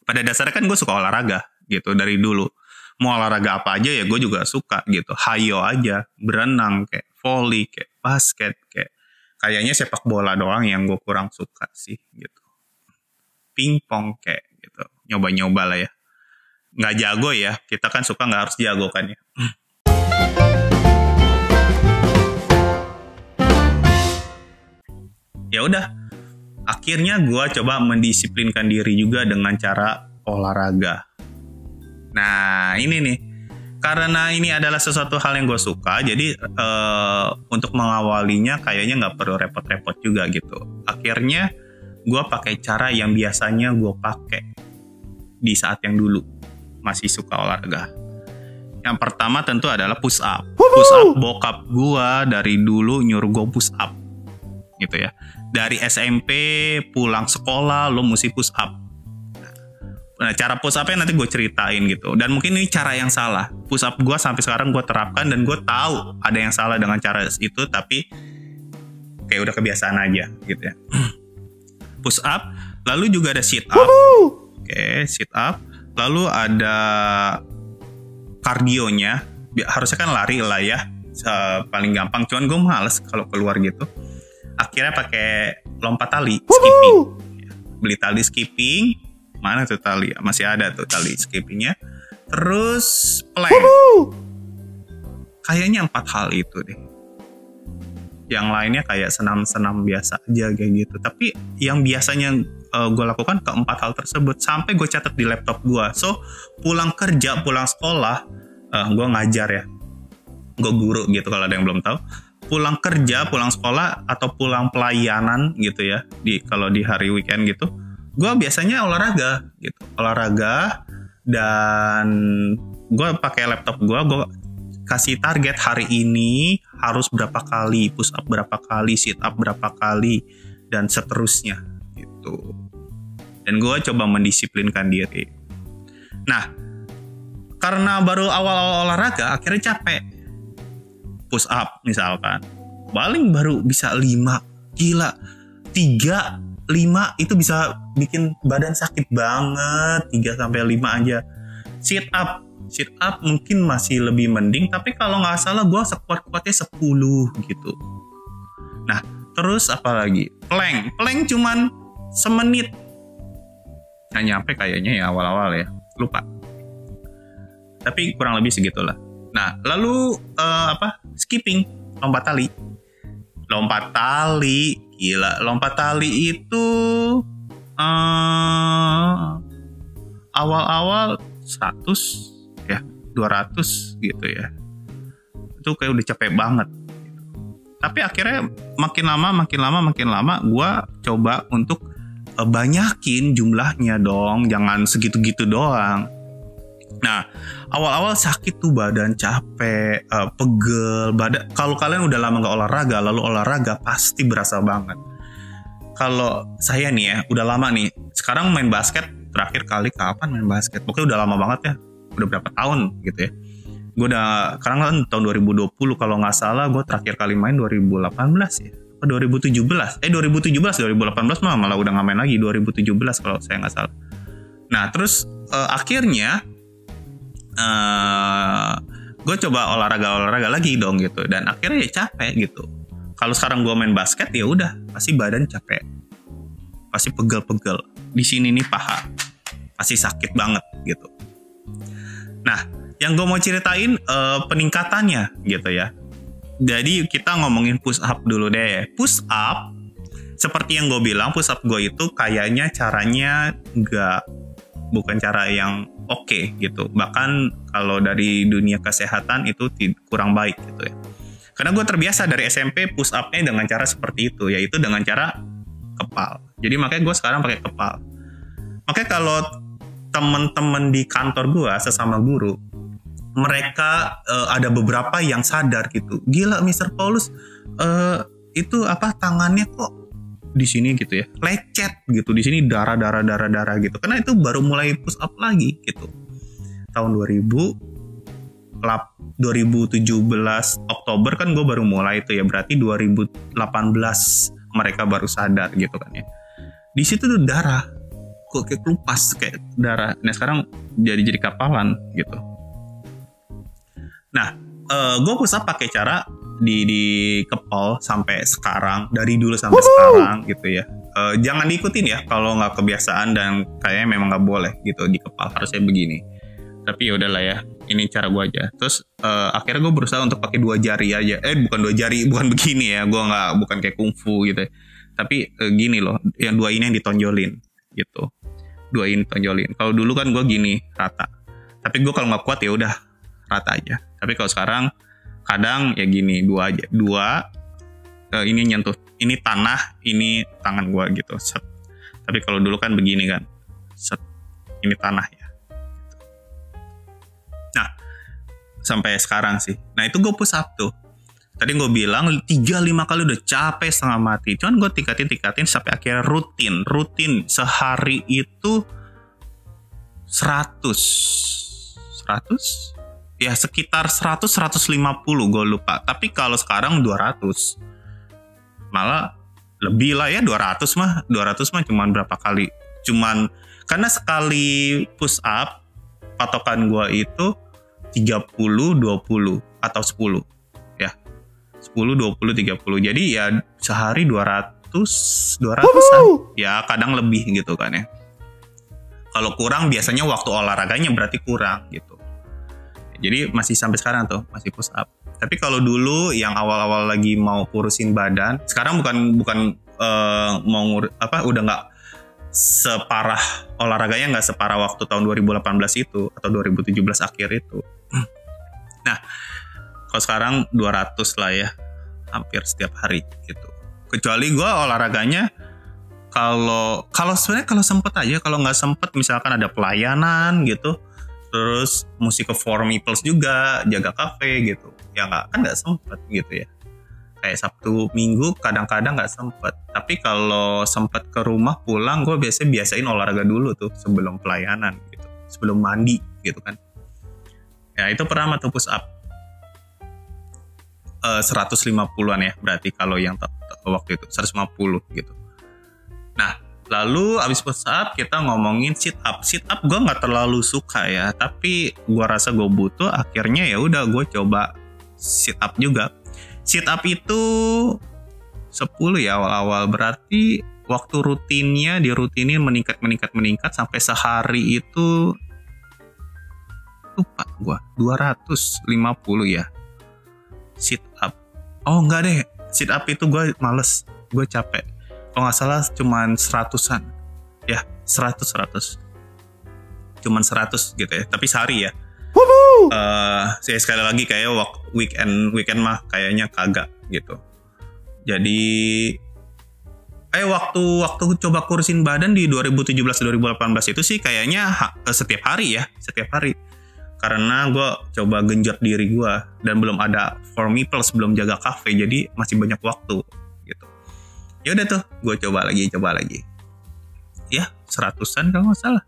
pada dasarnya kan gue suka olahraga gitu dari dulu. Mau olahraga apa aja ya gue juga suka gitu. Hayo aja, berenang kayak volley, kayak basket, kayak kayaknya sepak bola doang yang gue kurang suka sih gitu. Pingpong kayak gitu, nyoba-nyoba lah ya. Nggak jago ya, kita kan suka nggak harus jago kan ya. Ya udah, akhirnya gue coba mendisiplinkan diri juga dengan cara olahraga. Nah ini nih, karena ini adalah sesuatu hal yang gue suka, jadi untuk mengawalinya kayaknya nggak perlu repot-repot juga gitu. Akhirnya gue pakai cara yang biasanya gue pakai di saat yang dulu masih suka olahraga. Yang pertama tentu adalah push up. Push up bokap gue dari dulu nyuruh gue push up gitu ya. Dari SMP pulang sekolah lo mesti push up. Nah, cara push up-nya nanti gue ceritain gitu. Dan mungkin ini cara yang salah. Push up gue sampai sekarang gue terapkan dan gue tahu ada yang salah dengan cara itu, tapi kayak udah kebiasaan aja gitu ya. Push up, lalu juga ada sit up. Oke, sit up. Lalu ada kardionya. Harusnya kan lari lah ya. Paling gampang, cuman gue males kalau keluar gitu. Akhirnya pakai lompat tali, skipping. Beli tali skipping. Mana tuh tali? Masih ada tuh tali skippingnya. Terus plank. Kayaknya 4 hal itu deh. Yang lainnya kayak senam-senam biasa aja kayak gitu. Tapi yang biasanya gue lakukan ke 4 hal tersebut. Sampai gue catat di laptop gue. So pulang kerja, pulang sekolah, gue ngajar ya. Gue guru gitu kalau ada yang belum tahu. Pulang kerja, pulang sekolah, atau pulang pelayanan gitu ya. Kalau di hari weekend gitu. Gue biasanya olahraga gitu, olahraga, dan gue pakai laptop gue kasih target hari ini harus berapa kali push up, berapa kali sit up, berapa kali, dan seterusnya gitu. Dan gue coba mendisiplinkan diri. Nah, karena baru awal-awal olahraga akhirnya capek. Push up misalkan paling baru bisa 5, gila 3 5 itu bisa bikin badan sakit banget. 3-5 aja. Sit up mungkin masih lebih mending, tapi kalau nggak salah gue sekuat-kuatnya 10 gitu. Nah terus apa lagi? Plank cuman semenit, nggak nyampe kayaknya ya awal-awal ya, lupa, tapi kurang lebih segitulah. Nah lalu skipping, lompat tali. Gila, lompat tali itu awal-awal 100 ya, 200 gitu ya. Itu kayak udah capek banget. Tapi akhirnya makin lama gue coba untuk banyakin jumlahnya dong, jangan segitu-gitu doang. Nah, awal-awal sakit tuh badan, capek, pegel, badan. Kalau kalian udah lama gak olahraga, lalu olahraga pasti berasa banget. Kalau saya nih ya, udah lama nih. Sekarang main basket, terakhir kali kapan main basket? Pokoknya udah lama banget ya. Udah berapa tahun gitu ya. Gue udah, sekarang kan tahun 2020 kalau gak salah, gue terakhir kali main 2018 ya. 2017. 2018 malah udah gak main lagi. 2017 kalau saya gak salah. Nah, terus akhirnya gue coba olahraga lagi dong gitu, dan akhirnya ya capek gitu. Kalau sekarang gue main basket ya udah pasti badan capek, pasti pegel-pegel di sini nih, paha pasti sakit banget gitu. Nah yang gue mau ceritain peningkatannya gitu ya. Jadi kita ngomongin push up dulu deh. Push up seperti yang gue bilang, push up gue itu kayaknya caranya bukan cara yang oke gitu. Bahkan kalau dari dunia kesehatan itu kurang baik gitu ya. Karena gue terbiasa dari SMP push up-nya dengan cara seperti itu, yaitu dengan cara kepal. Jadi makanya gue sekarang pakai kepal. Makanya kalau teman-teman di kantor gue, sesama guru, mereka ada beberapa yang sadar gitu. Gila Mr. Paulus, itu tangannya kok di sini gitu ya, lecet gitu, di sini darah gitu, karena itu baru mulai push up lagi gitu tahun 2017 Oktober kan gue baru mulai itu ya, berarti 2018 mereka baru sadar gitu kan ya. Di situ tuh darah kok kayak kelupas kayak darah. Nah sekarang jadi kapalan gitu. Nah gue push up pakai cara di kepal sampai sekarang, dari dulu sampai sekarang gitu ya. Jangan diikutin ya kalau nggak kebiasaan dan kayaknya memang nggak boleh gitu di kepal, harusnya begini. Tapi ya udahlah ya, ini cara gue aja. Terus akhirnya gue berusaha untuk pakai 2 jari aja. Bukan 2 jari, bukan begini ya. Gue bukan kayak kungfu gitu. Tapi gini loh, yang 2 ini yang ditonjolin gitu. 2 ini tonjolin. Kalau dulu kan gue gini rata. Tapi gue kalau nggak kuat ya udah rata aja. Tapi kalau sekarang kadang ya gini 2 aja. 2 ini nyentuh, ini tanah, ini tangan gue gitu. Set. Tapi kalau dulu kan begini kan. Set. Ini tanah ya. Nah, sampai sekarang sih. Nah, itu gue push up tuh. Tadi gue bilang 3-5 kali udah capek setengah mati. Cuman gue tingkatin sampai akhirnya rutin. Sehari itu 100. Ya sekitar 100-150 gue lupa. Tapi kalau sekarang 200. Malah lebih lah ya 200 mah. 200 mah cuman berapa kali. Cuman karena sekali push up patokan gue itu 30, 20 atau 10 ya. 10, 20, 30. Jadi ya sehari 200-an. Ya kadang lebih gitu kan ya. Kalau kurang biasanya waktu olahraganya berarti kurang gitu. Jadi masih sampai sekarang tuh masih push up. Tapi kalau dulu yang awal-awal lagi mau kurusin badan, sekarang bukan mau udah nggak separah olahraganya, nggak separah waktu tahun 2018 itu atau 2017 akhir itu. Nah, kalau sekarang 200 lah ya, hampir setiap hari gitu. Kecuali gue olahraganya kalau sebenarnya kalau sempet aja, kalau nggak sempet misalkan ada pelayanan gitu, terus musik ke For Meeples juga, jaga kafe gitu, ya nggak sempet gitu ya. Kayak Sabtu Minggu kadang-kadang nggak sempet. Tapi kalau sempet ke rumah pulang, gue biasain olahraga dulu tuh sebelum pelayanan gitu, sebelum mandi gitu kan. Ya itu pernah tuh push up 150-an ya berarti kalau yang waktu itu 150 gitu. Nah lalu abis push up kita ngomongin sit up. Sit up gue nggak terlalu suka ya, tapi gue rasa gue butuh. Akhirnya ya udah gue coba sit up juga. Sit up itu 10 ya awal-awal, berarti waktu rutinnya dirutinin meningkat sampai sehari itu lupa gue 250 ya sit up. Oh enggak deh, sit up itu gue males, gue capek. Kalau nggak salah cuman 100-an ya, 100 cuman 100 gitu ya, tapi sehari ya. Saya sekali lagi kayak weekend mah kayaknya kagak gitu. Jadi waktu coba kurusin badan di 2017-2018 itu sih kayaknya setiap hari. Karena gue coba genjot diri gue dan belum ada For Meeples, belum jaga kafe, jadi masih banyak waktu gitu. Ya udah tuh, gue coba lagi. Ya 100-an kalau nggak salah.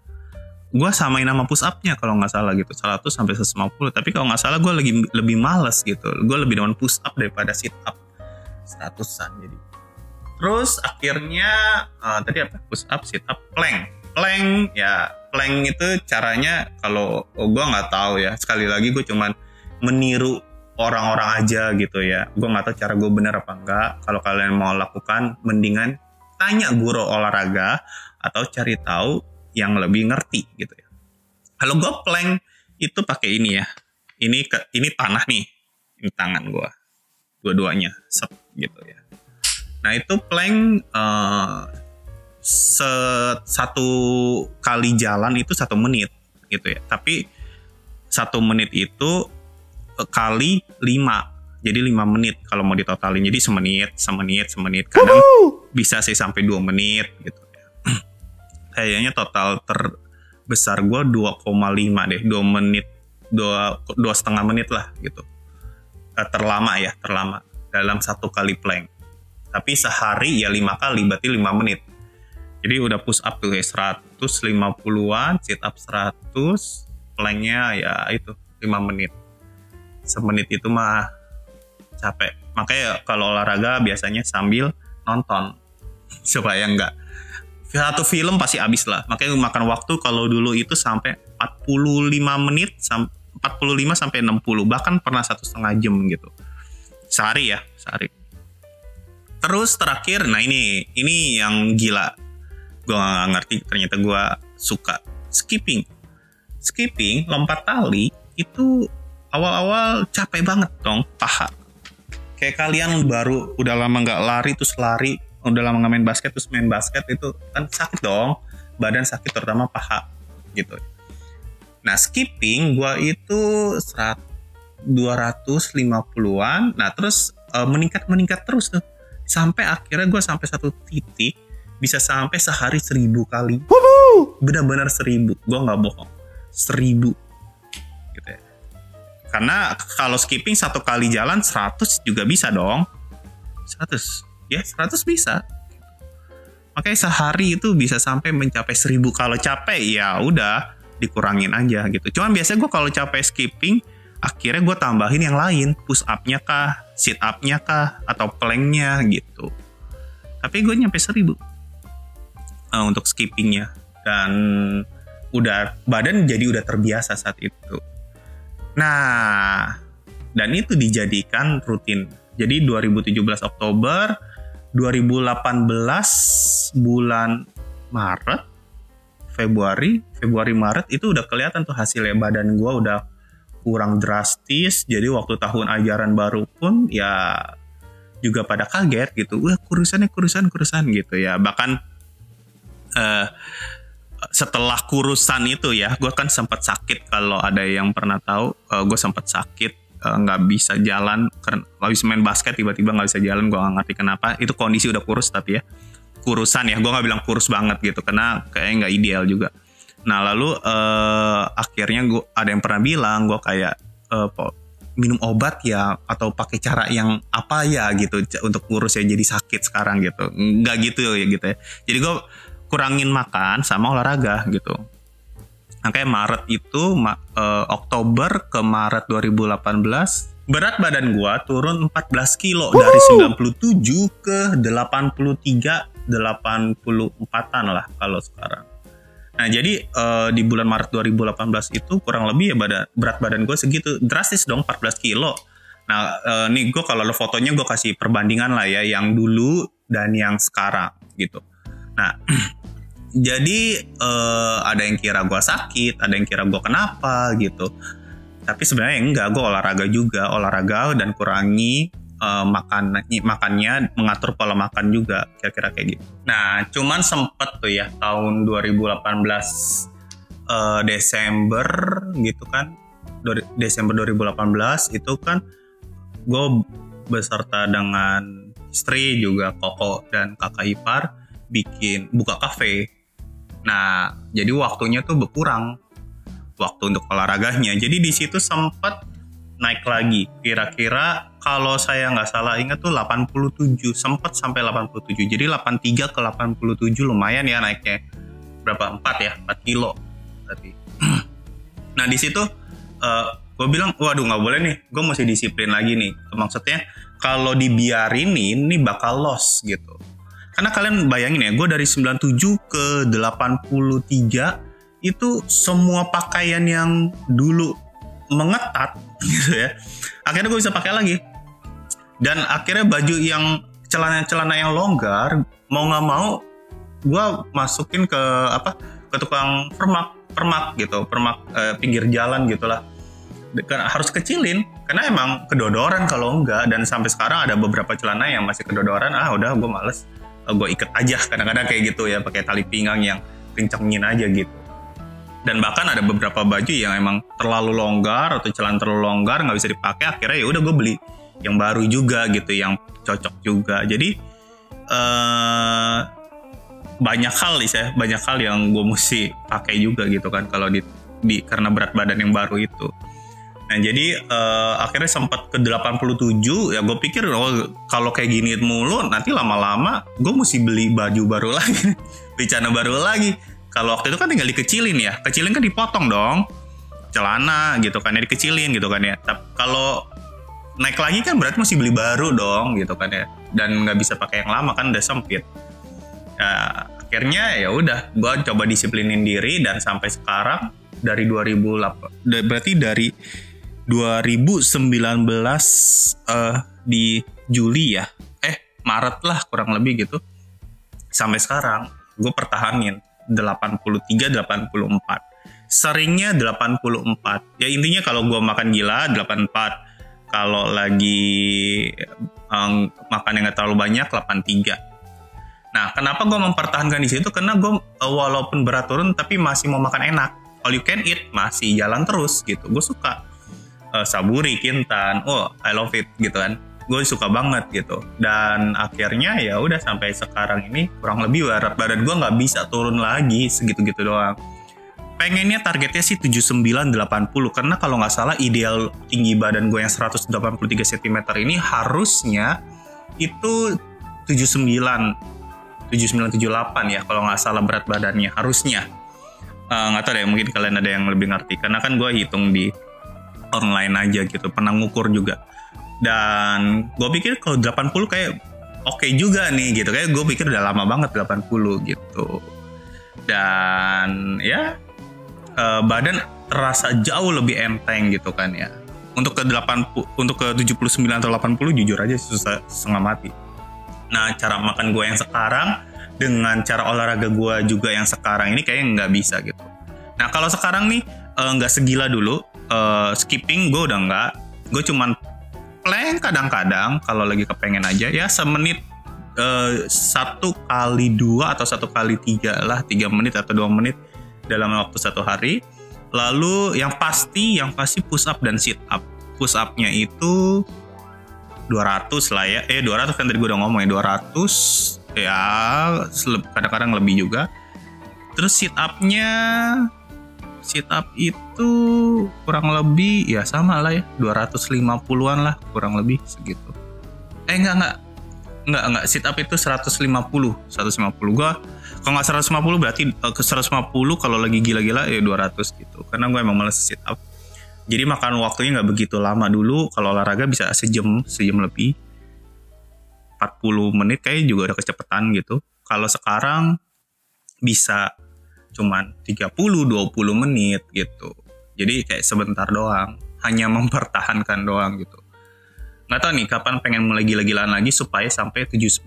Gue samain nama push up-nya kalau nggak salah gitu, 100 sampai 150. Tapi kalau nggak salah gue lebih males gitu. Gue lebih demen push up daripada sit up 100-an jadi. Terus akhirnya tadi apa? Push up, sit up, plank itu caranya kalau gue nggak tahu ya. Sekali lagi gue cuman meniru orang-orang aja gitu ya. Gue nggak tahu cara gue benar apa enggak. Kalau kalian mau lakukan, mendingan tanya guru olahraga atau cari tahu yang lebih ngerti gitu ya. Kalau gue plank itu pakai ini ya. Ini tanah nih. Ini tangan gue. Dua-duanya set gitu ya. Nah itu plank satu kali jalan itu 1 menit gitu ya. Tapi 1 menit itu kali 5. Jadi 5 menit kalau mau ditotalin. Jadi semenit. Kadang bisa sih sampai 2 menit gitu. Kayaknya total terbesar gue 2,5 deh, 2 menit, 2,5 menit lah gitu. Terlama dalam 1 kali plank. Tapi sehari ya 5 kali, berarti 5 menit. Jadi udah push up tuh 150-an, sit up 100, planknya ya itu 5 menit. Semenit itu mah capek. Makanya kalau olahraga biasanya sambil nonton supaya nggak Satu film pasti habis lah. Makanya makan waktu kalau dulu itu sampai 45 menit, 45 sampai 60, bahkan pernah 1,5 jam gitu. Sehari ya, sehari. Terus terakhir, nah ini yang gila. Gue gak ngerti, ternyata gue suka. Skipping, lompat tali, itu awal-awal capek banget dong, paha. Kayak kalian baru udah lama gak lari, terus lari, udah lama gak main basket, terus main basket, itu kan sakit dong. Badan sakit, terutama paha gitu. Nah skipping gue itu 250-an. Nah terus meningkat terus tuh. Sampai akhirnya gue sampai satu titik bisa sampai sehari 1.000 kali. Benar-benar 1.000. Gue nggak bohong. 1.000. Gitu ya. Karena kalau skipping satu kali jalan 100 juga bisa dong. 100. Ya 100 bisa. Makanya sehari itu bisa sampai mencapai 1.000. Kalau capek ya udah dikurangin aja gitu. Cuman biasanya gue kalau capek skipping, akhirnya gue tambahin yang lain. Push up-nya kah, sit up-nya kah, atau plank-nya gitu. Tapi gue nyampe 1.000 untuk skippingnya. Dan udah badan jadi udah terbiasa saat itu. Nah, dan itu dijadikan rutin. Jadi 2017 Oktober, 2018 bulan Maret, Februari Maret itu udah kelihatan tuh hasilnya. Badan gue udah kurang drastis. Jadi waktu tahun ajaran baru pun ya juga pada kaget gitu. Wah kurusan gitu ya. Bahkan setelah kurusan itu ya, gue kan sempat sakit. Kalau ada yang pernah tahu, gue sempat sakit, nggak bisa jalan karena habis main basket tiba-tiba nggak bisa jalan. Gue nggak ngerti kenapa. Itu kondisi udah kurus tapi ya kurusan ya. Gue nggak bilang kurus banget gitu karena kayaknya nggak ideal juga. Nah lalu akhirnya gue ada yang pernah bilang gue kayak minum obat ya atau pakai cara yang apa ya gitu untuk kurus ya jadi sakit sekarang gitu. Nggak gitu ya gitu ya. Jadi gue kurangin makan sama olahraga gitu. Makanya Maret itu Oktober ke Maret 2018 berat badan gue turun 14 kilo dari 97 ke 84-an lah kalau sekarang. Nah jadi di bulan Maret 2018 itu kurang lebih ya berat badan gue segitu. Drastis dong 14 kilo. Nah nih gue kalau ada fotonya gue kasih perbandingan lah ya. Yang dulu dan yang sekarang gitu. Nah jadi ada yang kira gue sakit. Ada yang kira gue kenapa gitu. Tapi sebenarnya enggak. Gue olahraga dan kurangi makannya, mengatur pola makan juga, kira-kira kayak gitu. Nah, cuman sempet tuh ya tahun 2018 Desember gitu kan, Desember 2018 itu kan gue beserta dengan istri juga Koko dan kakak ipar buka kafe. Nah, jadi waktunya tuh berkurang waktu untuk olahraganya. Jadi di situ sempet naik lagi, kira-kira kalau saya nggak salah ingat tuh 87, sempat sampai 87. Jadi 83 ke 87 lumayan ya naiknya. Berapa? 4 kilo tadi. Nah di situ gue bilang, waduh nggak boleh nih, gue mesti disiplin lagi nih. Maksudnya kalau dibiarinin nih bakal loss gitu. Karena kalian bayangin ya, gue dari 97 ke 83 itu semua pakaian yang dulu mengetat gitu ya, akhirnya gue bisa pakai lagi. Dan akhirnya baju yang celana yang longgar mau nggak mau gue masukin ke tukang permak gitu, pinggir jalan gitulah. Harus kecilin karena emang kedodoran kalau enggak. Dan sampai sekarang ada beberapa celana yang masih kedodoran. Udah gue males, gue ikat aja kadang-kadang kayak gitu ya, pakai tali pinggang yang kencengin aja gitu. Dan bahkan ada beberapa baju yang emang terlalu longgar atau celana terlalu longgar nggak bisa dipakai, akhirnya ya udah gue beli yang baru juga gitu, yang cocok juga. Jadi banyak hal yang gue mesti pakai juga gitu kan kalau karena berat badan yang baru itu. Nah jadi akhirnya sempat ke 87 ya. Gue pikir kalau kayak gini mulu nanti lama-lama gue mesti beli baju baru lagi, beli celana baru lagi. Kalau waktu itu kan tinggal dikecilin ya. Kecilin kan dipotong dong celana gitu kan ya, dikecilin gitu kan ya. Tapi kalau naik lagi kan berarti mesti beli baru dong gitu kan ya. Dan nggak bisa pakai yang lama kan udah sempit. Ya, akhirnya ya udah gue coba disiplinin diri dan sampai sekarang dari 2008 berarti dari 2019 di Juli ya Maret lah kurang lebih gitu sampai sekarang gue pertahanin 83-84, seringnya 84 ya, intinya kalau gue makan gila 84, kalau lagi makan yang gak terlalu banyak 83. Nah, kenapa gue mempertahankan di situ? Karena gue walaupun berat turun tapi masih mau makan enak. All you can eat masih jalan terus gitu. Gue suka saburi, kintan. Oh, I love it gitu kan. Gue suka banget gitu. Dan akhirnya ya udah sampai sekarang ini kurang lebih berat badan gue nggak bisa turun lagi segitu-gitu doang. Pengennya targetnya sih 79-80 karena kalau nggak salah ideal tinggi badan gue yang 183 cm ini harusnya itu 79-78 ya kalau nggak salah berat badannya harusnya. Nggak tahu deh, mungkin kalian ada yang lebih ngerti karena kan gue hitung di online aja gitu, pernah ngukur juga. Dan gue pikir kalau 80 kayak oke juga nih gitu, kayak gue pikir udah lama banget 80 gitu. Dan ya badan terasa jauh lebih enteng gitu kan ya. Untuk ke 79 atau 80 jujur aja susah setengah mati. Nah, cara makan gue yang sekarang dengan cara olahraga gue juga yang sekarang ini kayaknya nggak bisa gitu. Nah, kalau sekarang nih nggak segila dulu, skipping gue udah nggak. Gue cuman plank kadang-kadang kalau lagi kepengen aja ya semenit 1 kali 2 atau 1 kali 3 lah, 3 menit atau 2 menit dalam waktu 1 hari. Lalu yang pasti push up dan sit up. Push up-nya itu 200 lah ya. 200 kan tadi gue udah ngomong ya, 200 ya, kadang-kadang lebih juga. Terus sit up itu kurang lebih ya sama lah ya, 250-an lah kurang lebih segitu. Enggak, sit up itu 150 gue. Kalau nggak 150 berarti ke 150 kalau lagi gila-gila ya 200 gitu. Karena gue emang males sit up. Jadi makan waktunya nggak begitu lama dulu. Kalau olahraga bisa sejam lebih. 40 menit kayak juga udah kecepatan gitu. Kalau sekarang bisa cuman 30-20 menit gitu. Jadi kayak sebentar doang. Hanya mempertahankan doang gitu. Nggak tahu nih kapan pengen mulai gila-gilaan lagi supaya sampai 79-80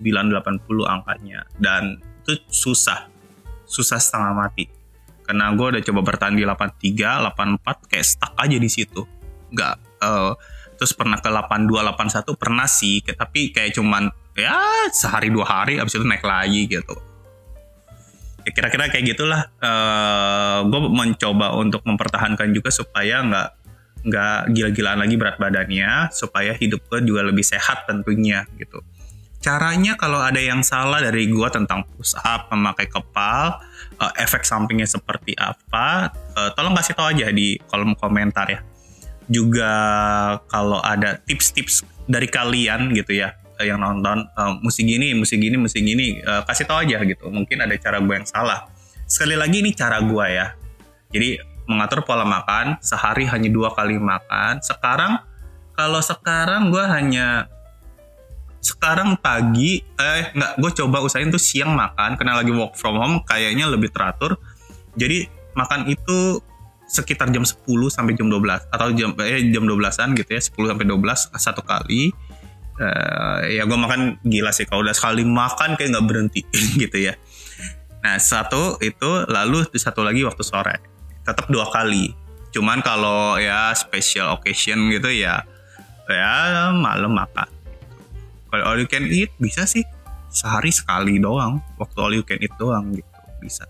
angkanya. Dan itu susah setengah mati. Karena gue udah coba bertahan di 83, 84 kayak stuck aja di situ. Nggak, terus pernah ke 82, 81 pernah sih, tapi kayak cuman ya sehari 2 hari abis itu naik lagi gitu. Ya, kira-kira kayak gitulah. Gue mencoba untuk mempertahankan juga supaya nggak gila-gilaan lagi berat badannya, supaya hidup gue juga lebih sehat tentunya gitu. Caranya kalau ada yang salah dari gue tentang push up, memakai kepal, efek sampingnya seperti apa, tolong kasih tahu aja di kolom komentar ya. Juga kalau ada tips-tips dari kalian gitu ya, yang nonton, mesti gini, kasih tahu aja gitu. Mungkin ada cara gue yang salah. Sekali lagi ini cara gue ya. Jadi mengatur pola makan, sehari hanya 2 kali makan. Sekarang gue hanya pagi, gue coba usahain tuh siang makan, karena lagi work from home kayaknya lebih teratur. Jadi makan itu sekitar jam 10 sampai jam 12 atau jam 12-an gitu ya, 10 sampai 12 satu kali. Ya gue makan gila sih, kalau udah sekali makan kayak nggak berhenti gitu ya. Nah, satu itu, lalu satu lagi waktu sore. Tetap 2 kali. Cuman kalau ya special occasion gitu ya malam makan. Kalau all you can eat bisa sih sehari sekali doang, waktu all you can eat doang gitu bisa.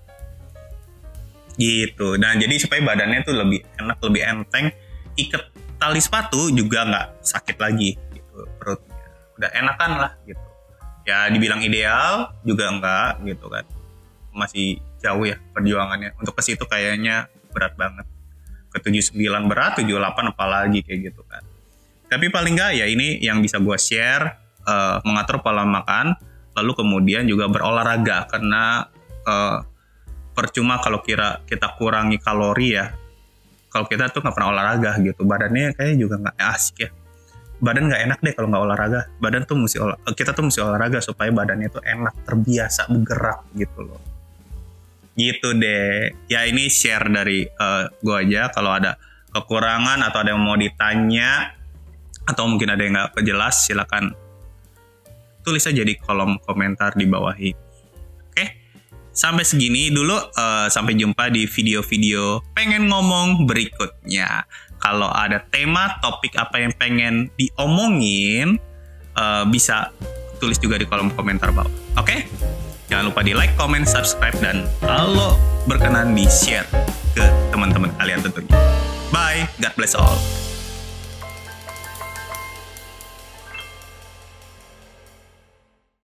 Gitu. Nah, jadi supaya badannya tuh lebih enak, lebih enteng, ikat tali sepatu juga nggak sakit lagi gitu perutnya. Udah enakan lah gitu. Ya dibilang ideal juga enggak gitu kan. Masih jauh ya perjuangannya. Untuk ke situ kayaknya berat banget. Ke 79 berat, 78 apalagi kayak gitu kan. Tapi paling enggak ya ini yang bisa gue share. Mengatur pola makan, lalu kemudian juga berolahraga, karena percuma kalau kita kurangi kalori ya, kalau kita tuh nggak pernah olahraga gitu, badannya kayaknya juga nggak asik ya, badan nggak enak deh kalau nggak olahraga. Kita tuh mesti olahraga supaya badannya tuh enak, terbiasa bergerak gitu loh. Gitu deh. Ya ini share dari gue aja. Kalau ada kekurangan atau ada yang mau ditanya atau mungkin ada yang nggak kejelas, silakan tulis aja di kolom komentar di bawah ini. Oke, sampai segini dulu. Sampai jumpa di video-video pengen ngomong berikutnya. Kalau ada tema, topik apa yang pengen diomongin, bisa tulis juga di kolom komentar bawah. Oke? Jangan lupa di like, comment, subscribe, dan kalau berkenan di share ke teman-teman kalian tentunya. Bye, God bless all.